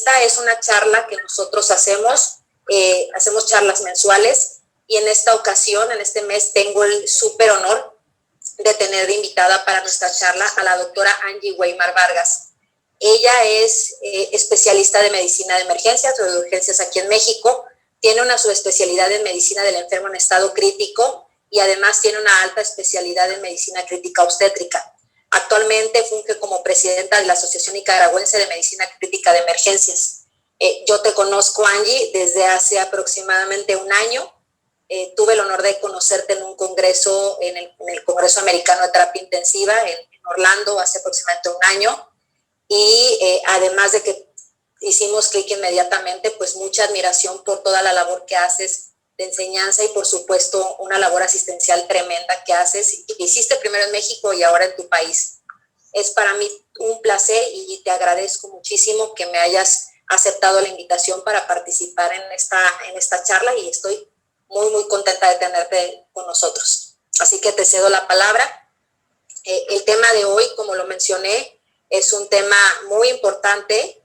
esta es una charla que nosotros hacemos charlas mensuales, y en esta ocasión, en este mes, tengo el súper honor de tener de invitada para nuestra charla a la doctora Angie Weimar Vargas. Ella es especialista de medicina de emergencias o de urgencias aquí en México, tiene una subespecialidad en medicina del enfermo en estado crítico y además tiene una alta especialidad en medicina crítica obstétrica. Actualmente funge como presidenta de la Asociación Nicaragüense de Medicina Crítica de Emergencias. Yo te conozco, Angie, desde hace aproximadamente un año. Tuve el honor de conocerte en un congreso, en el Congreso Americano de Terapia Intensiva en Orlando hace aproximadamente un año, y además de que hicimos clic inmediatamente, pues mucha admiración por toda la labor que haces de enseñanza y por supuesto una labor asistencial tremenda que haces, y que hiciste primero en México y ahora en tu país. Es para mí un placer y te agradezco muchísimo que me hayas aceptado la invitación para participar en esta charla, y estoy muy, muy contenta de tenerte con nosotros. Así que te cedo la palabra. El tema de hoy, como lo mencioné, es un tema muy importante.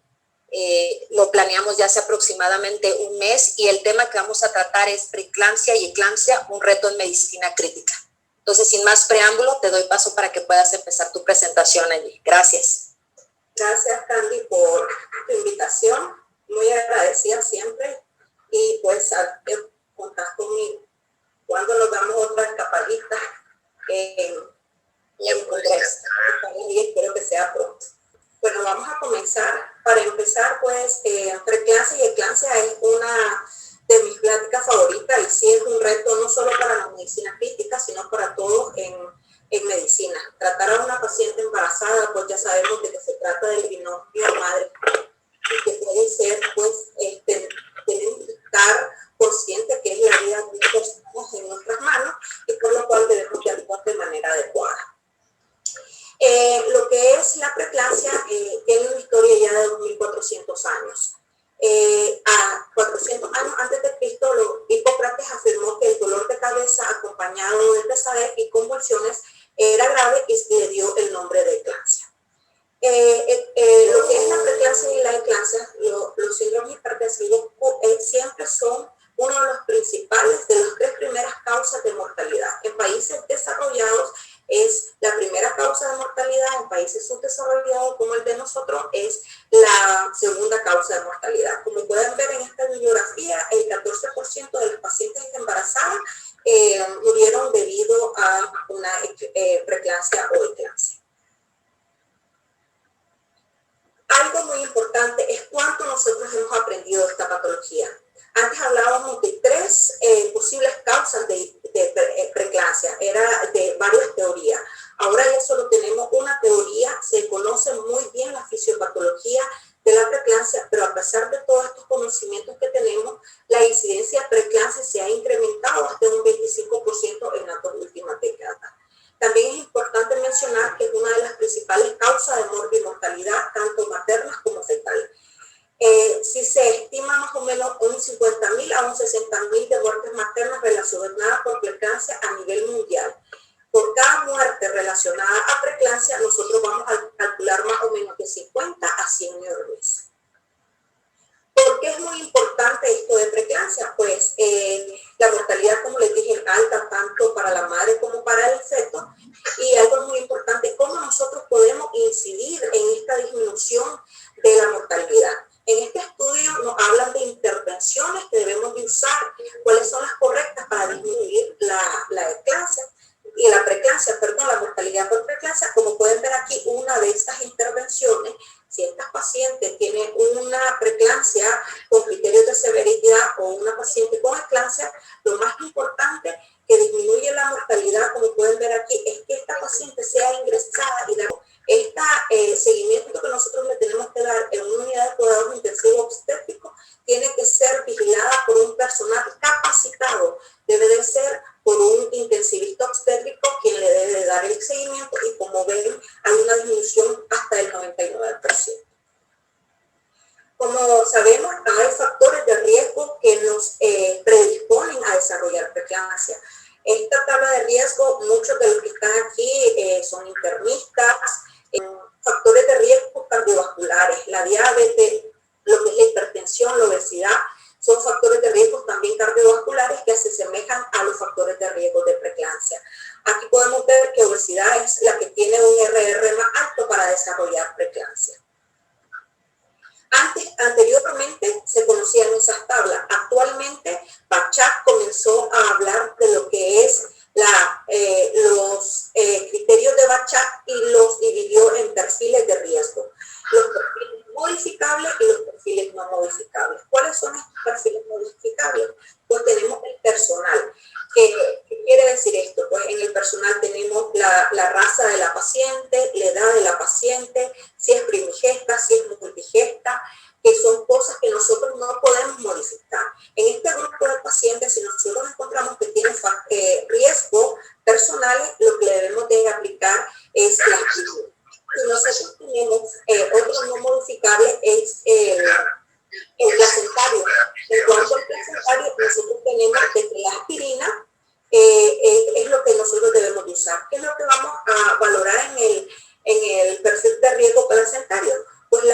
Lo planeamos ya hace aproximadamente un mes, y el tema que vamos a tratar es preeclampsia y eclampsia, un reto en medicina crítica. Entonces, sin más preámbulo, te doy paso para que puedas empezar tu presentación allí. Gracias. Gracias, Candy, por tu invitación. Muy agradecida siempre. Y pues, contás conmigo cuando nos damos otra escapadita en Congreso. Y espero que sea pronto. Bueno, vamos a comenzar. Para empezar, pues, preeclampsia y eclampsia es una de mis pláticas favoritas, y sí es un reto no solo para la medicina crítica, sino para todos en medicina. Tratar a una paciente embarazada, pues ya sabemos de que se trata del binomio madre, y que puede ser, pues, tienen que estar conscientes que es la vida de personas en nuestras manos, y por lo cual debemos de actuar de manera adecuada. Lo que es la preeclampsia tiene una historia ya de 2400 años. A 400 años antes de Cristo, Hipócrates afirmó que el dolor de cabeza acompañado de pesadez y convulsiones era grave, y le dio el nombre de eclampsia. Lo que es la preeclampsia y la eclampsia, los síndromes hipertensivos siempre son uno de los principales, de las 3 primeras causas de mortalidad. En países desarrollados es la primera causa de mortalidad, en países subdesarrollados como el de nosotros es la segunda causa de mortalidad. Como pueden ver en esta bibliografía, el 14% de las pacientes embarazadas murieron debido a una preeclampsia o eclampsia. Algo muy importante es cuánto nosotros hemos aprendido de esta patología. Antes hablábamos de 3 posibles causas de preeclampsia, era de varias teorías. Ahora ya solo tenemos una teoría, se conoce muy bien la fisiopatología de la preeclampsia, pero a pesar de todos estos conocimientos que tenemos, la incidencia de preeclampsia se ha incrementado hasta un 25% en las 2 últimas décadas. También es importante mencionar que es una de las principales causas de morbimortalidad, tanto maternas como fetales. Si se estima más o menos un 50.000 a un 60.000 de muertes maternas relacionadas con preeclampsia a nivel mundial. Por cada muerte relacionada a preeclampsia, nosotros vamos a calcular más o menos de 50 a 100 neones. ¿Por qué es muy importante esto de preeclampsia? Pues la mortalidad, como les dije, es alta tanto para la madre como para el feto, y algo muy importante, cómo nosotros podemos incidir en esta disminución de la mortalidad. En este estudio nos hablan de intervenciones que debemos de usar, cuáles son las correctas para disminuir la eclampsia y la preeclampsia, perdón, la mortalidad por preeclampsia. Como pueden ver aquí, una de estas intervenciones, si estas pacientes tienen una preeclampsia con criterios de severidad o una paciente con eclampsia, lo más importante que disminuye la mortalidad, como pueden ver aquí, es que esta paciente sea ingresada y este seguimiento que nosotros le tenemos que dar en una unidad de cuidados intensivos obstétricos tiene que ser vigilada por un personal capacitado. Debe de ser por un intensivista obstétrico quien le debe de dar el seguimiento, y como ven, hay una disminución hasta el 99%. Como sabemos, hay factores de riesgo que nos predisponen a desarrollar preeclampsia. Esta tabla de riesgo, muchos de los que están aquí son internistas. Factores de riesgo cardiovasculares, la diabetes, lo que es obesidad es la que tiene un RR más alto para desarrollar preeclampsia. Anteriormente se conocían esas tablas. Actualmente Bachat comenzó a hablar de lo que es los criterios de Bachat y los dividió en perfiles de riesgo. Los perfiles modificables y los perfiles no modificables. ¿Cuáles son estos perfiles modificables? Pues tenemos el personal. ¿Qué quiere decir esto? Pues en el personal tenemos la raza de la paciente, la edad de la paciente, si es primigesta, si es multigesta, que son cosas que nosotros no podemos modificar. En este grupo de pacientes, si nosotros encontramos que tienen riesgos personales, lo que debemos de aplicar es la aspirina. Si nosotros tenemos otro no modificable, es el placentario. En cuanto al placentario, nosotros tenemos desde la aspirina, es lo que nosotros debemos de usar. ¿Qué es lo que vamos a valorar en el perfil de riesgo placentario? Pues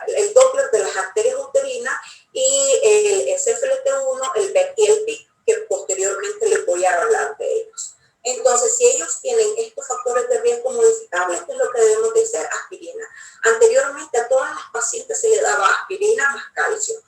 el Doppler de las arterias uterinas y el SFLT1, el BEC y el PIC, que posteriormente les voy a hablar de ellos. Entonces, si ellos tienen estos factores de riesgo modificables, ¿qué es lo que debemos de hacer? Aspirina. Anteriormente a todas las pacientes se le daba aspirina más calcio.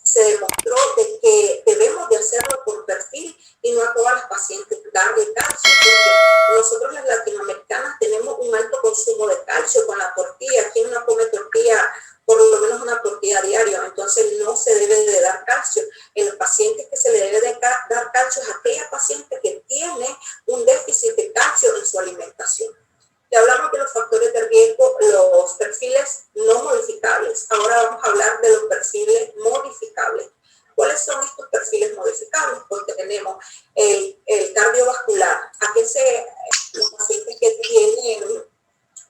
Se demostró de que debemos de hacerlo por perfil y no a todas las pacientes darle calcio, porque nosotros las latinoamericanas tenemos un alto consumo de calcio con la tortilla. ¿Quién no come tortilla? Por lo menos una tortilla diaria, entonces no se debe de dar calcio. En los pacientes que se le debe de dar calcio es aquella paciente que tiene un déficit de calcio en su alimentación. Ya hablamos de los factores de riesgo, los perfiles no modificables. Ahora vamos a hablar de los perfiles modificables. ¿Cuáles son estos perfiles modificables? Pues tenemos el cardiovascular, los pacientes que tienen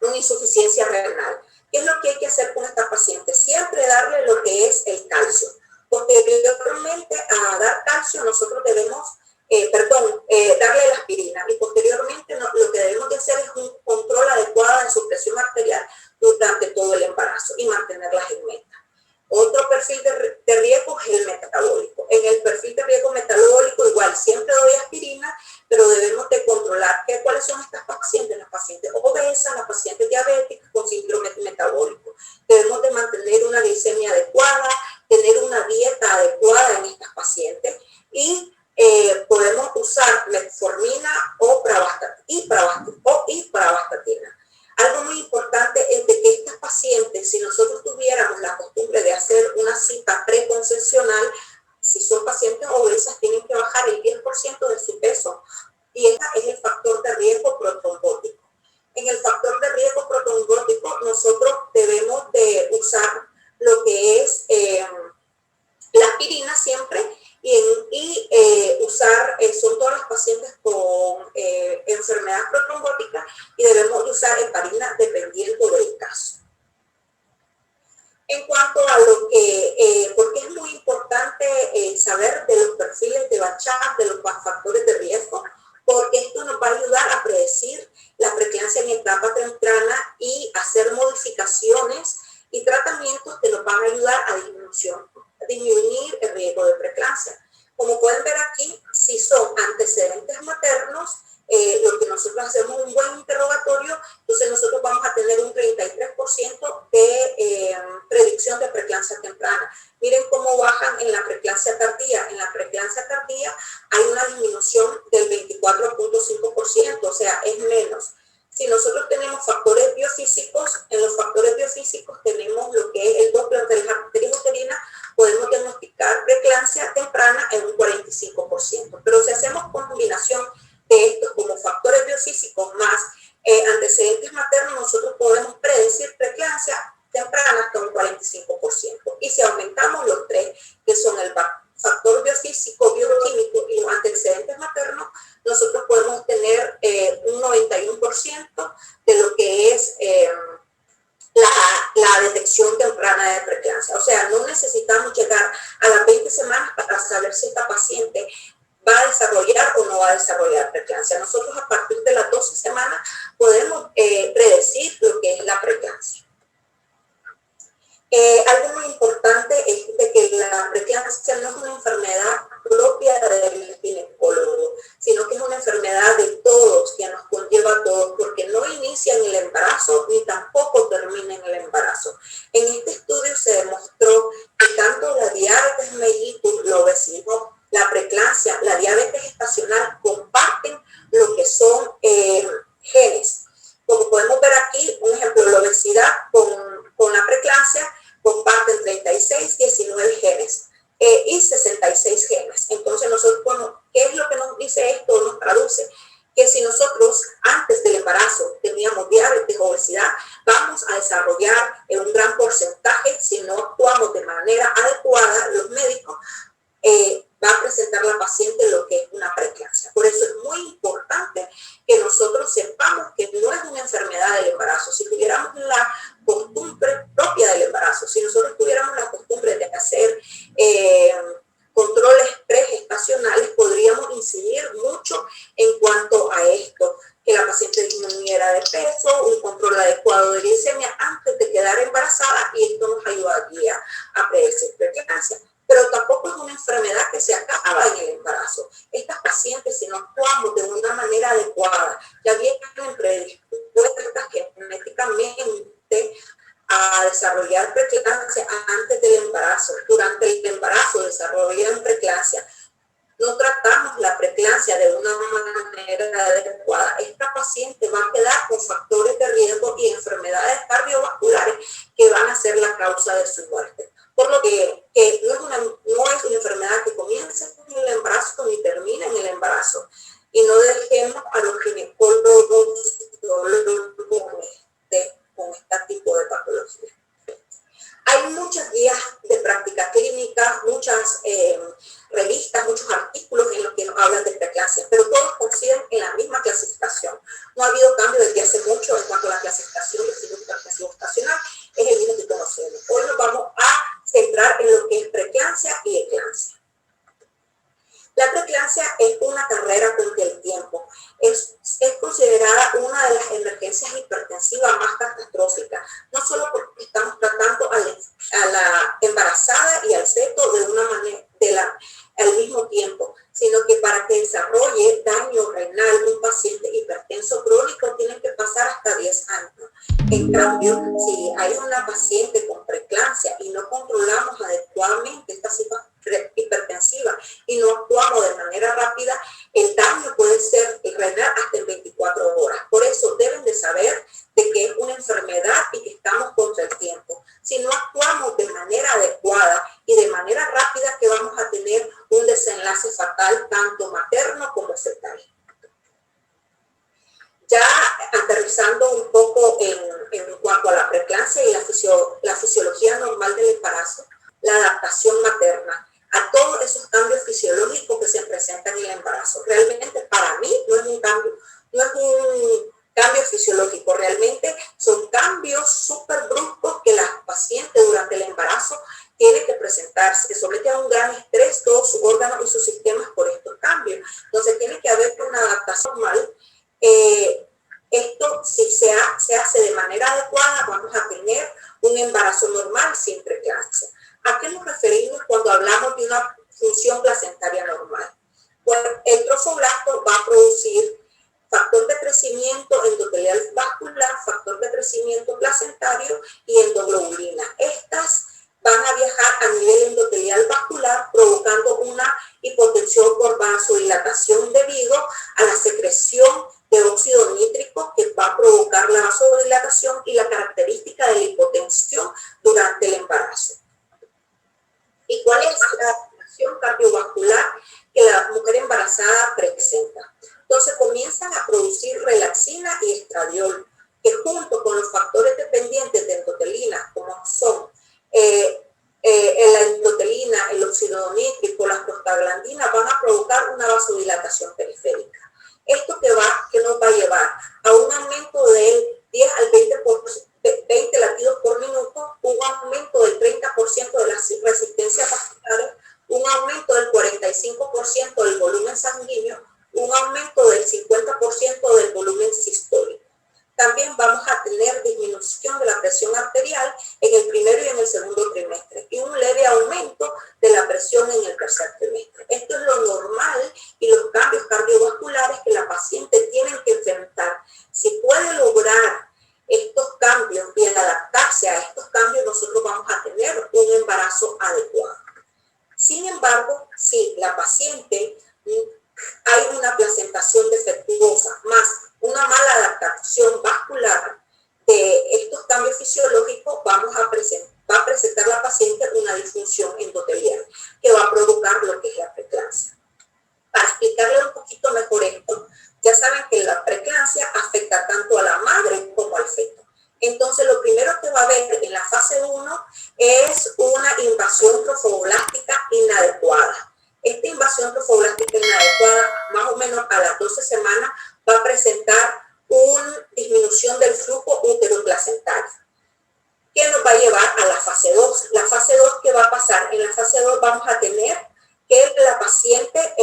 una insuficiencia renal. ¿Qué es lo que hay que hacer con esta paciente? Siempre darle lo que es el calcio. Posteriormente a dar calcio, nosotros debemos, darle la aspirina. Y posteriormente lo que debemos de hacer es un control adecuado de su presión arterial durante todo el embarazo y mantenerlas en meta. Otro perfil de riesgo es el metabólico. En el perfil de riesgo metabólico igual, siempre doy aspirina, pero debemos de controlar cuáles son estas pacientes, las pacientes obesas, las pacientes diabéticas con síndrome metabólico. Debemos de mantener una glicemia adecuada, tener una dieta adecuada en estas pacientes y podemos usar metformina o pravastatina. Algo muy importante es de que estas pacientes, si nosotros tuviéramos la costumbre de hacer una cita preconcepcional, si son pacientes obesas, tienen que bajar el 10% de su peso. Y este es el factor de riesgo protrombótico. En el factor de riesgo protrombótico, nosotros debemos de usar lo que es la aspirina siempre y usar, son todas las pacientes con enfermedad protrombótica y debemos de usar heparina dependiendo del caso. En cuanto a lo que, porque es muy importante saber de los perfiles de Bachat, de los factores de riesgo, porque esto nos va a ayudar a predecir la preeclampsia en etapa temprana y hacer modificaciones y tratamientos que nos van a ayudar a disminuir el riesgo de preeclampsia. Como pueden ver aquí, si son antecedentes maternos, lo que nosotros hacemos un buen interrogatorio, entonces nosotros vamos a tener un 33% de predicción de preeclampsia temprana. Miren cómo bajan en la preeclampsia tardía. En la preeclampsia tardía hay una disminución del 24.5%, o sea, es menos. Si nosotros tenemos factores biofísicos, en los factores biofísicos tenemos lo que es el Doppler de las arterias uterinas, podemos diagnosticar preeclampsia temprana en un 45%. Pero si hacemos combinación de estos como factores biofísicos más antecedentes maternos, nosotros podemos predecir preeclampsia temprana hasta un 45%. Y si aumentamos los tres, que son el factor biofísico, bioquímico y los antecedentes maternos, nosotros podemos tener un 91% de lo que es la detección temprana de preeclampsia. O sea, no necesitamos llegar a las 20 semanas para saber si esta paciente va a desarrollar o no va a desarrollar preeclampsia. Nosotros a partir de las 12 semanas podemos predecir lo que es la preeclampsia. Algo muy importante es de que la preeclampsia no es una enfermedad propia del ginecólogo, sino que es una enfermedad de todos, patología nos conlleva a todos porque no inicia en el embarazo ni tampoco termina en el embarazo. En este estudio se demostró que tanto la diabetes mellitus, la obesidad, la preeclampsia, la diabetes gestacional comparten lo que son genes. Como podemos ver aquí, un ejemplo, la obesidad con la preeclampsia comparten 36, 19 genes y 66 genes. Entonces nosotros, bueno, ¿qué es lo que nos dice esto? Nos traduce que si nosotros antes del embarazo teníamos diabetes o obesidad, vamos a desarrollar en un gran porcentaje, si no actuamos de manera adecuada, los médicos, va a presentar la paciente lo que es una preeclampsia. Por eso es muy importante que nosotros sepamos que no es una enfermedad del embarazo. Si tuviéramos la costumbre propia del embarazo, si nosotros tuviéramos la costumbre de hacer controles pregestacionales, podríamos incidir mucho en cuanto a esto, que la paciente disminuyera de peso, un control adecuado de glicemia antes de quedar embarazada, y esto nos ayudaría a predecir preeclampsia. Pero tampoco es una enfermedad que se acaba en el embarazo. Estas pacientes, si no actuamos de una manera adecuada, ya vienen predispuestas genéticamente a desarrollar preeclampsia antes del embarazo. Durante el embarazo desarrollan preeclampsia. No tratamos la preeclampsia de una manera adecuada. Esta paciente va a quedar con factores de riesgo y enfermedades cardiovasculares que van a ser la causa de su muerte. Por lo que no es una enfermedad que comience en el embarazo ni termina en el embarazo. Y no dejemos a los ginecólogos con este tipo de patología. Hay muchas guías de práctica clínica, muchas revistas, muchos artículos en los que nos hablan de preeclampsia, pero todos coinciden en la misma clasificación. No ha habido cambio desde hace mucho en cuanto a la clasificación de cirugía gestacional, es el mismo que conocemos. Hoy nos vamos a centrar en lo que es preeclampsia y eclampsia. La preeclampsia es una carrera contra el tiempo. Es considerada una de las emergencias hipertensivas más catastróficas, no solo porque estamos tratando a la embarazada y al feto de una manera, al mismo tiempo, sino que para que desarrolle daño renal un paciente hipertenso crónico tienen que pasar hasta 10 años. En cambio, si hay una paciente con preeclampsia y no controlamos adecuadamente esta situación hipertensiva y no actuamos de manera rápida, el daño puede ser renal hasta en 24 horas. Por eso deben de saber de que es una enfermedad y que estamos contra el tiempo. Si no actuamos de manera adecuada y de manera rápida, que vamos a tener un desenlace fatal tanto materno como fetal. Ya aterrizando un poco en cuanto a la preeclampsia y la fisiología normal del embarazo, la adaptación materna a todos esos cambios fisiológicos que se presentan en el embarazo. Realmente para mí no es un cambio fisiológico, realmente son cambios súper bruscos que la paciente durante el embarazo tiene que presentarse, que somete a un gran estrés todos sus órganos y sus sistemas por estos cambios. Entonces tiene que haber una adaptación normal. Esto, si se hace de manera adecuada, vamos a tener un embarazo normal sin preeclampsia. ¿A qué nos referimos cuando hablamos de una función placentaria normal? Pues el trofoblasto va a producir factor de crecimiento endotelial vascular, factor de crecimiento placentario y endoglobulina. Estas van a viajar a nivel endotelial vascular, provocando una hipotensión por vasodilatación debido a la secreción de óxido nítrico, que va a provocar la vasodilatación y la característica de la hipotensión durante el embarazo. ¿Y cuál es la afección cardiovascular que la mujer embarazada presenta? Entonces comienzan a producir relaxina y estradiol, que junto con los factores dependientes de endotelina, como son la endotelina, el óxido nítrico, las prostaglandinas, van a provocar una vasodilatación periférica. Esto que nos va a llevar a un aumento del 10 al 20 latidos por minuto, un aumento del 30% de la resistencia vascular, un aumento del 45% del volumen sanguíneo, un aumento del 50% del volumen sistólico. También vamos a tener disminución de la presión arterial en el primero y en el segundo trimestre y un leve aumento de la presión en el tercer trimestre. Esto es lo normal y los cambios cardiovasculares que la paciente tiene que afecta tanto a la madre como al feto. Entonces, lo primero que va a haber en la fase 1 es una invasión trofoblástica inadecuada. Esta invasión trofoblástica inadecuada, más o menos a las 12 semanas, va a presentar una disminución del flujo uteroplacentario, que nos va a llevar a la fase 2. La fase 2, ¿qué va a pasar? En la fase 2 vamos a tener que la paciente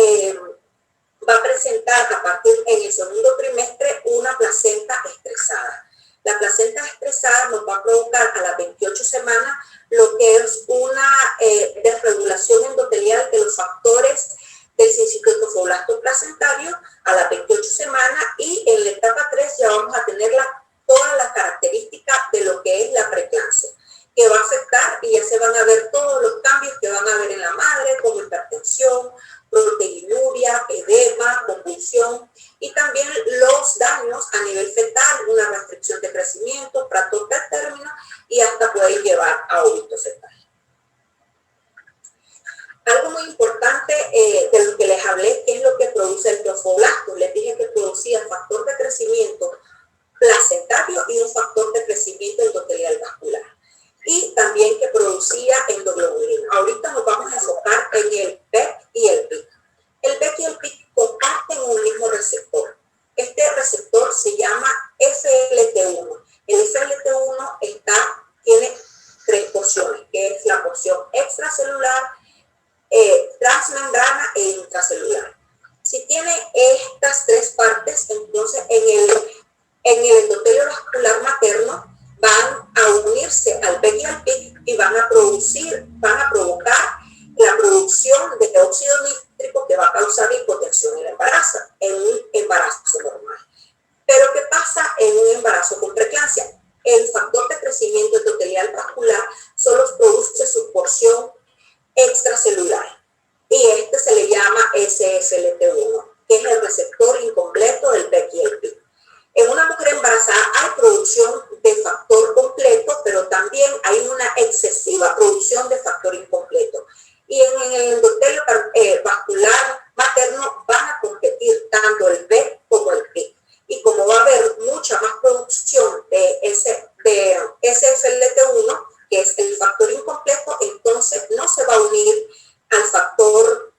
va a presentar a partir en el segundo trimestre una placenta estresada. La placenta estresada nos va a provocar a las 28 semanas lo que es una desregulación endotelial de los factores del sincitotrofoblasto placentario a las 28 semanas, y en la etapa 3 ya vamos a tener todas las características de lo que es la preeclampsia, que va a afectar y ya se van a ver todos los cambios que van a haber en la madre, como hipertensión, proteinuria, edema, convulsión, y también los daños a nivel fetal, una restricción de crecimiento, pratóter término, y hasta puede llevar a óbito fetal. Algo muy importante de lo que les hablé, que es lo que produce el trofoblasto. Les dije que producía factor de crecimiento placentario y un factor de crecimiento endotelial vascular. Y también que producía endoglobulina. Ahorita nos vamos a enfocar en el BEC y el PIC. El BEC y el PIC comparten un mismo receptor. Este receptor se llama FLT1. El FLT1 tiene tres porciones, que es la porción extracelular, transmembrana e intracelular. Si tiene estas tres partes, entonces en el endotelio vascular materno van a unirse al BEC y al PIC y van a provocar la producción de óxido nítrico, que va a causar hipotensión en un embarazo normal. Pero ¿qué pasa en un embarazo con preeclampsia? El factor de crecimiento endotelial vascular solo produce su porción extracelular, y este se le llama SFLT1, que es el receptor incompleto del BEC y el PIC. En una mujer embarazada hay producción de factor completo, pero también hay una excesiva producción de factor incompleto. Y en el endotelio vascular materno van a competir tanto el BEC como el PIC. Y como va a haber mucha más producción de SFLT1, que es el factor incompleto, entonces no se va a unir al factor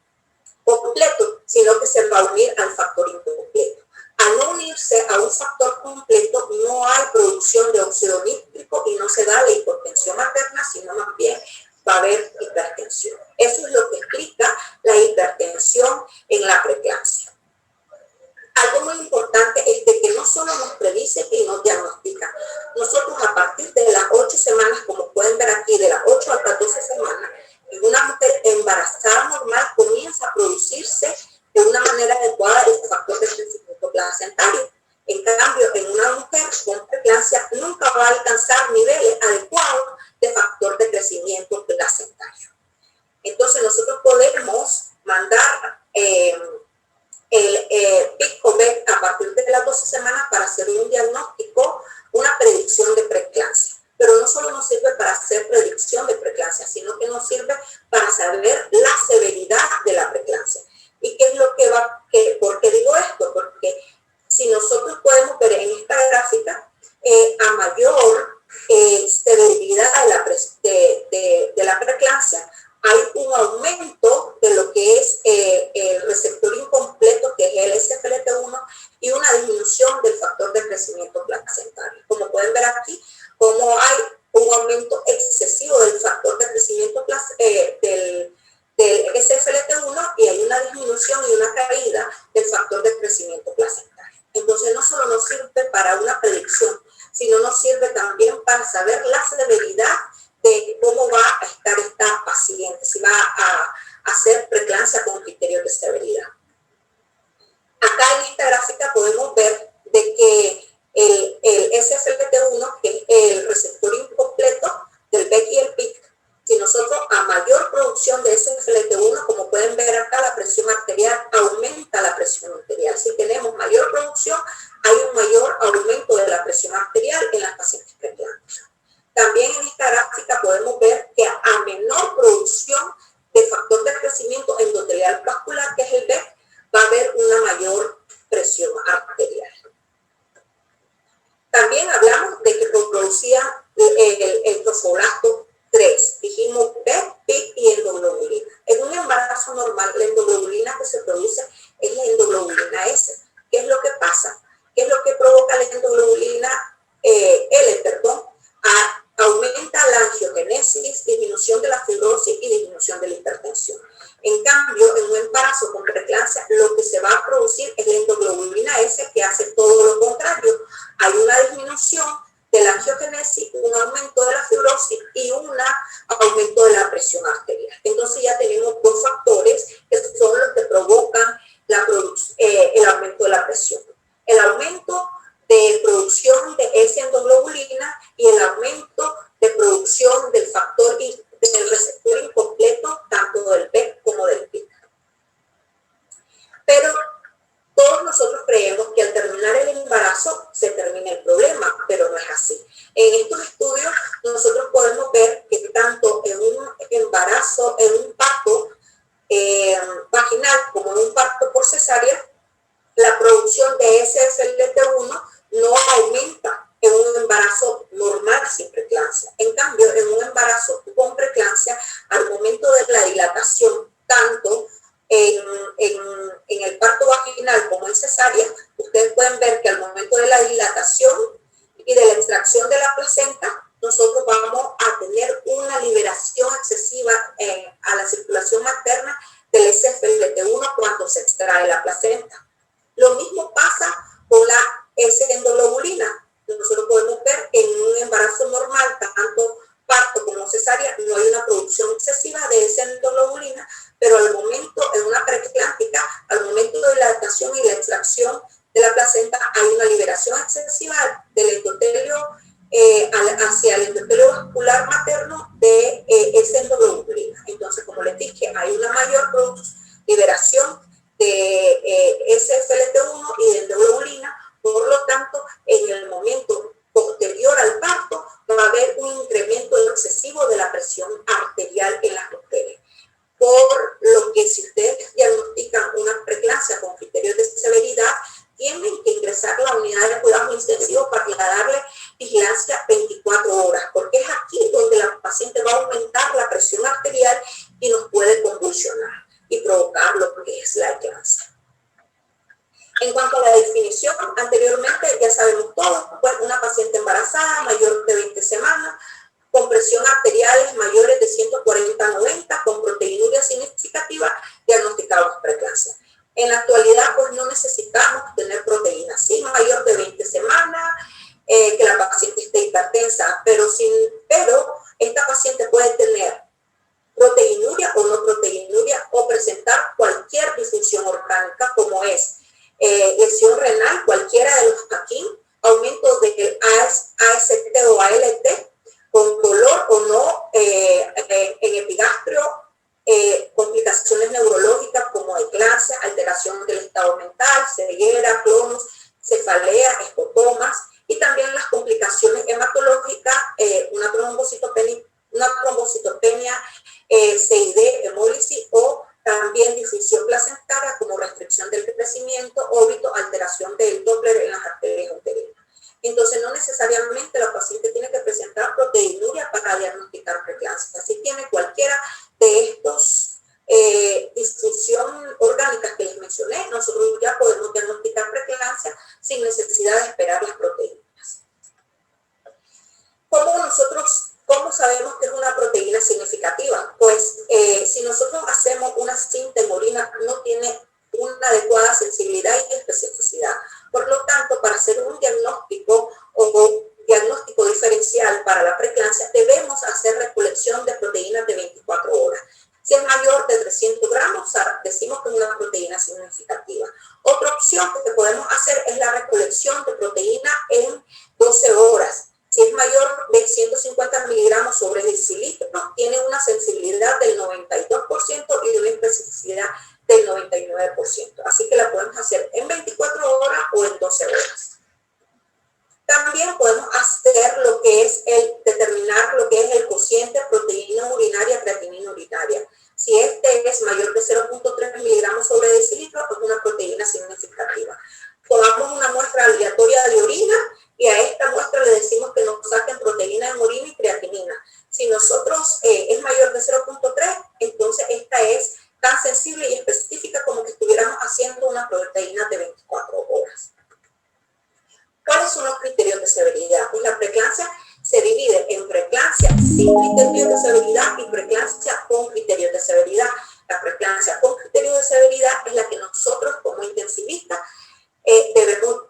completo, sino que se va a unir al factor incompleto. Al no unirse a un factor completo, no hay producción de óxido nítrico y no se da la hipotensión materna, sino más bien va a haber hipertensión. Eso es lo que explica la hipertensión en la preeclampsia. Algo muy importante es de que no solo nos predice y nos diagnostica. Nosotros a partir de las 8 semanas, como pueden ver aquí, de las 8 hasta 12 semanas, en una mujer embarazada normal comienza a producirse de una manera adecuada el factor de crecimiento placentario. En cambio, en una mujer con preeclampsia nunca va a alcanzar niveles adecuados de factor de crecimiento placentario. Entonces nosotros podemos mandar el PIC o BEC a partir de las 12 semanas para hacer un diagnóstico, una predicción de preeclampsia. Pero no solo nos sirve para hacer predicción de preeclampsia, sino que nos sirve para saber la severidad de la preeclampsia. ¿Y qué es lo que por qué digo esto? Porque si nosotros podemos ver en esta gráfica, a mayor severidad de la preeclampsia, hay un aumento de lo que es el receptor incompleto, que es el SFLT1, y una disminución del factor de crecimiento placentario. Como pueden ver aquí, como hay un aumento excesivo del factor de crecimiento del SFLT1 y hay una disminución y una caída del factor de crecimiento placentario. Entonces no solo nos sirve para una predicción, sino nos sirve también para saber la severidad de cómo va a estar esta paciente, si va a hacer preeclampsia con criterios de severidad. Acá en esta gráfica podemos ver de que el SFLT1, que es el receptor incompleto del BEC y el PIC, si nosotros a mayor producción de SFLT1, como pueden ver acá, la presión arterial aumenta la presión arterial. Si tenemos mayor producción, hay un mayor aumento de la presión arterial en las pacientes preeclámpticas. También en esta gráfica podemos ver que a menor producción de factor de crecimiento endotelial vascular, que es el BEC, va a haber una mayor presión arterial. fosfolato 3, dijimos B, PIC y endoglobulina. En un embarazo normal, la endoglobulina que se produce es la endoglobulina S. ¿Qué es lo que pasa? ¿Qué es lo que provoca la endoglobulina L, perdón? Aumenta la angiogénesis, disminución de la fibrosis y disminución de la hipertensión. En cambio, en un embarazo con preeclampsia, lo que se va a producir es la endoglobulina S, que hace todo lo contrario. Hay una disminución de la angiogénesis, un aumento de la fibrosis y un aumento de la presión arterial. Entonces ya tenemos dos factores que son los que provocan el aumento de la presión. El aumento de producción de esa endoglobulina y el aumento de producción del factor del receptor incompleto, tanto del PEC como del PIC. Pero todos nosotros creemos que al terminar el embarazo se termina el problema, pero no es así. En estos estudios nosotros podemos ver que tanto en un embarazo, en un parto vaginal como en un parto por cesárea, la producción de SFLT1 no aumenta en un embarazo normal sin preeclampsia. En cambio, en un embarazo con preeclampsia, al momento de la dilatación, tanto en el parto vaginal como en cesárea, ustedes pueden ver que al momento de la dilatación y de la extracción de la placenta, nosotros vamos a tener una liberación excesiva a la circulación materna del SFLT1 cuando se extrae la placenta. Lo mismo pasa con la S-endoglobulina. Nosotros podemos ver que en un embarazo normal, tanto parto como cesárea, no hay una producción excesiva de S-endoglobulina, pero al momento, en una preeclámptica, al momento de la dilatación y la extracción de la placenta, hay una liberación excesiva del endotelio hacia el endotelio vascular materno de S-endoglobulina. Entonces, como les dije, hay una mayor liberación de SFLT1 y de endoglobulina. Por lo tanto, en el momento posterior al parto va a haber un incremento excesivo de la presión arterial en las mujeres. Por lo que si ustedes diagnostican una preeclampsia con criterios de severidad, tienen que ingresar a la unidad de cuidados intensivos para darle vigilancia 24 horas, porque es aquí donde la paciente va a aumentar la presión arterial y nos puede convulsionar y provocar lo que es la eclampsia. En cuanto a la definición, anteriormente ya sabemos todo, pues una paciente embarazada mayor de 20 semanas, con presión arteriales mayores de 140-90, con proteinuria significativa, diagnosticados preeclampsia. En la actualidad, pues no necesitamos tener proteína, sí, mayor de 20 semanas, que la paciente esté hipertensa, pero esta paciente puede tener proteinuria o no proteinuria o presentar cualquier disfunción orgánica como es lesión renal, cualquiera de los aquí, aumento del AST o ALT, con dolor o no en epigastrio, complicaciones neurológicas como eclampsia, alteración del estado mental, ceguera, clonus, cefalea, escotomas, y también las complicaciones hematológicas, una trombocitopenia, CID, hemólisis o también difusión placentaria como restricción del crecimiento, óbito, alteración del Doppler en las arterias uterinas. Entonces, no necesariamente la paciente tiene que presentar proteinuria para diagnosticar preeclampsia. Si tiene cualquiera de estos disfunción orgánicas que les mencioné, nosotros ya podemos diagnosticar preeclampsia sin necesidad de esperar las proteínas. ¿Cómo sabemos que es una proteína significativa? Pues si nosotros hacemos una cinta en orina, no tiene una adecuada sensibilidad y especificidad. Por lo tanto, para hacer un diagnóstico o diagnóstico diferencial para la preeclampsia, debemos hacer recolección de proteínas de 24 horas. Si es mayor de 300 gramos, decimos que es una proteína significativa. Otra opción que podemos hacer es la recolección de proteína en 12 horas. Si es mayor de 150 miligramos sobre decilitro, tiene una sensibilidad del 92% y una especificidad del 99%. Así que la podemos hacer en 24 horas o en 12 horas. También podemos hacer lo que es determinar lo que es el cociente proteína urinaria, creatinina urinaria. Si este es mayor de 0.3 miligramos sobre decilitro, es una proteína significativa. Tomamos una muestra aleatoria de orina y a esta muestra le decimos que nos saquen proteína en orina y creatinina. sin criterios de severidad y preeclampsia con criterios de severidad. La preeclampsia con criterios de severidad es la que nosotros como intensivistas debemos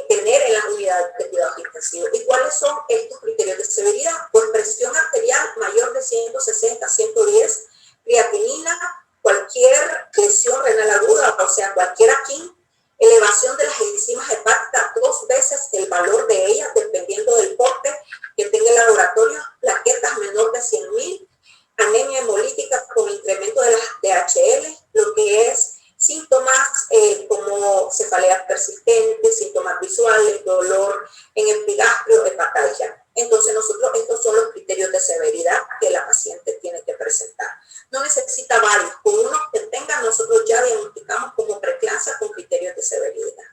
tener en las unidades de cuidados intensivos. ¿Y cuáles son estos criterios de severidad? Pues presión arterial mayor de 160, 110, creatinina, cualquier lesión renal aguda, o sea, cualquier AKIN, elevación de las enzimas hepáticas 2 veces el valor de ellas, dependiendo del porte que tenga el laboratorio, plaquetas menor de 100.000, anemia hemolítica con incremento de las DHL, lo que es síntomas como cefalea persistente, síntomas visuales, dolor en el epigastrio, hepatalgia. Entonces estos son los criterios de severidad que la paciente tiene que presentar. No necesita varios, con uno que tenga nosotros ya diagnosticamos como preeclampsia con criterios de severidad.